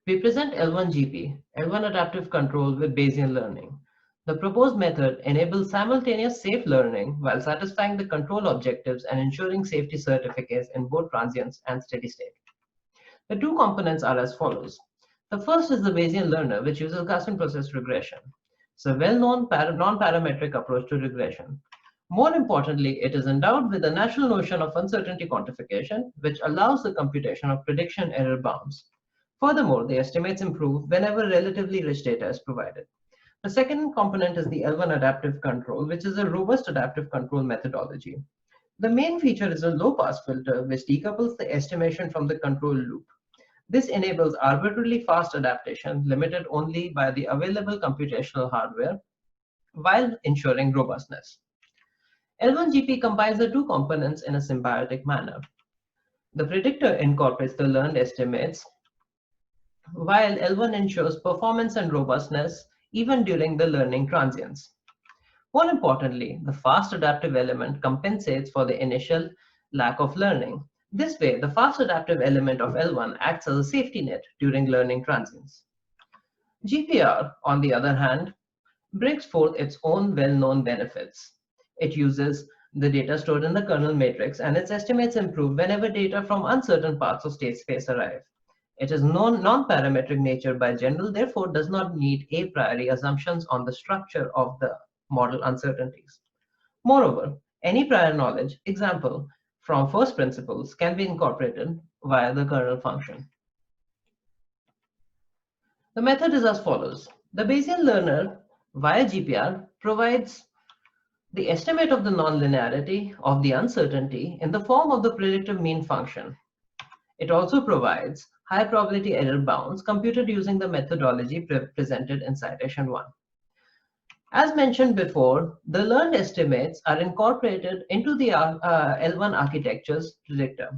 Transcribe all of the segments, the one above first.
We present L1GP, L1 Adaptive Control with Bayesian Learning. The proposed method enables simultaneous safe learning while satisfying the control objectives and ensuring safety certificates in both transients and steady state. The two components are as follows. The first is the Bayesian learner, which uses Gaussian process regression. It's a well-known non-parametric approach to regression. More importantly, it is endowed with the natural notion of uncertainty quantification, which allows the computation of prediction error bounds. Furthermore, the estimates improve whenever relatively rich data is provided. The second component is the L1 adaptive control, which is a robust adaptive control methodology. The main feature is a low-pass filter, which decouples the estimation from the control loop. This enables arbitrarily fast adaptation, limited only by the available computational hardware, while ensuring robustness. L1GP combines the two components in a symbiotic manner. The predictor incorporates the learned estimates, while L1 ensures performance and robustness even during the learning transients. More importantly, the fast adaptive element compensates for the initial lack of learning. This way, the fast adaptive element of L1 acts as a safety net during learning transients. GPR, on the other hand, brings forth its own well-known benefits. It uses the data stored in the kernel matrix, and its estimates improve whenever data from uncertain parts of state space arrive. It is non-parametric nature by general, therefore does not need a priori assumptions on the structure of the model uncertainties. Moreover, any prior knowledge, example, from first principles can be incorporated via the kernel function. The method is as follows. The Bayesian learner via GPR provides the estimate of the nonlinearity of the uncertainty in the form of the predictive mean function. It also provides high probability error bounds computed using the methodology presented in citation 1. As mentioned before, the learned estimates are incorporated into the L1 architecture's predictor.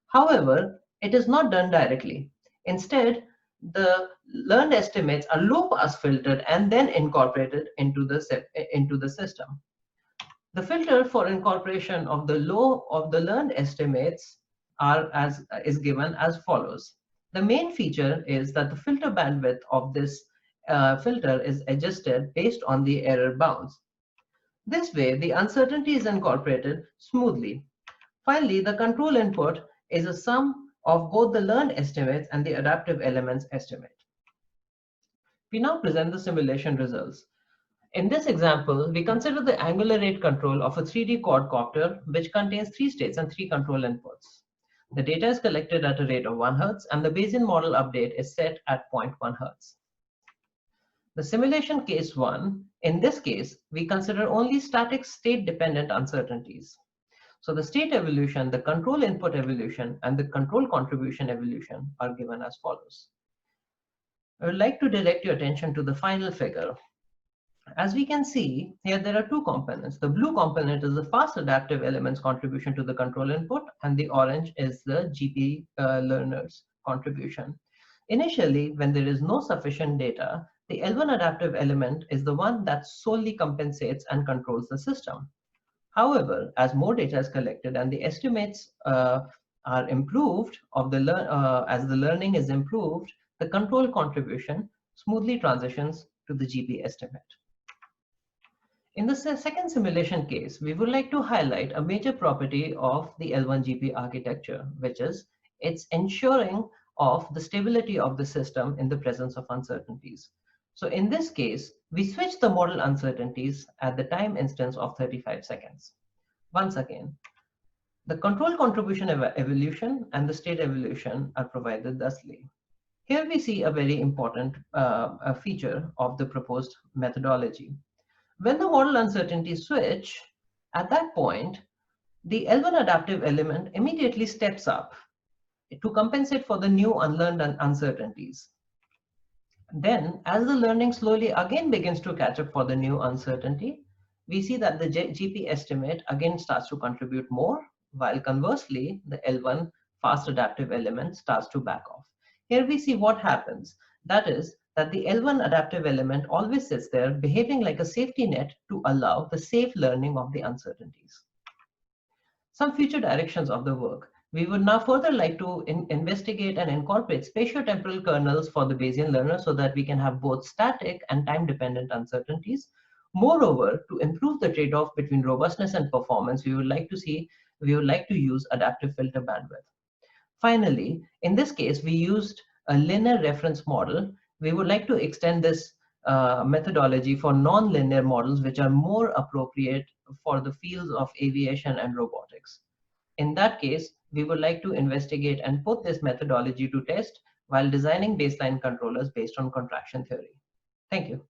However, it is not done directly. Instead, the learned estimates are low-pass filtered and then incorporated into the system. The filter for incorporation of the learned estimates is given as follows. The main feature is that the filter bandwidth of this filter is adjusted based on the error bounds. This way, the uncertainty is incorporated smoothly. Finally, the control input is a sum of both the learned estimates and the adaptive elements estimate. We now present the simulation results. In this example, we consider the angular rate control of a 3D quadcopter, which contains 3 states and 3 control inputs. The data is collected at a rate of 1 Hz, and the Bayesian model update is set at 0.1 Hz. The simulation case 1, in this case, we consider only static state-dependent uncertainties. So the state evolution, the control input evolution, and the control contribution evolution are given as follows. I would like to direct your attention to the final figure. As we can see, here there are two components. The blue component is the fast adaptive elements contribution to the control input, and the orange is the GP learner's contribution. Initially, when there is no sufficient data, the L1 adaptive element is the one that solely compensates and controls the system. However, as more data is collected and the estimates are improved as the learning is improved, the control contribution smoothly transitions to the GP estimate. In the second simulation case, we would like to highlight a major property of the L1GP architecture, which is its ensuring of the stability of the system in the presence of uncertainties. So in this case, we switch the model uncertainties at the time instance of 35 seconds. Once again, the control contribution evolution and the state evolution are provided thusly. Here we see a very important feature of the proposed methodology. When the model uncertainties switch, at that point, the L1 adaptive element immediately steps up to compensate for the new unlearned uncertainties. Then, as the learning slowly again begins to catch up for the new uncertainty, we see that the GP estimate again starts to contribute more, while conversely, the L1 fast adaptive element starts to back off. Here we see what happens. That is, that the L1 adaptive element always sits there behaving like a safety net to allow the safe learning of the uncertainties. Some future directions of the work. We would now further like to investigate and incorporate spatiotemporal kernels for the Bayesian learner so that we can have both static and time-dependent uncertainties. Moreover, to improve the trade-off between robustness and performance, we would like to use adaptive filter bandwidth. Finally, in this case, we used a linear reference model. We would like to extend this methodology for non-linear models, which are more appropriate for the fields of aviation and robotics. In that case, we would like to investigate and put this methodology to test while designing baseline controllers based on contraction theory. Thank you.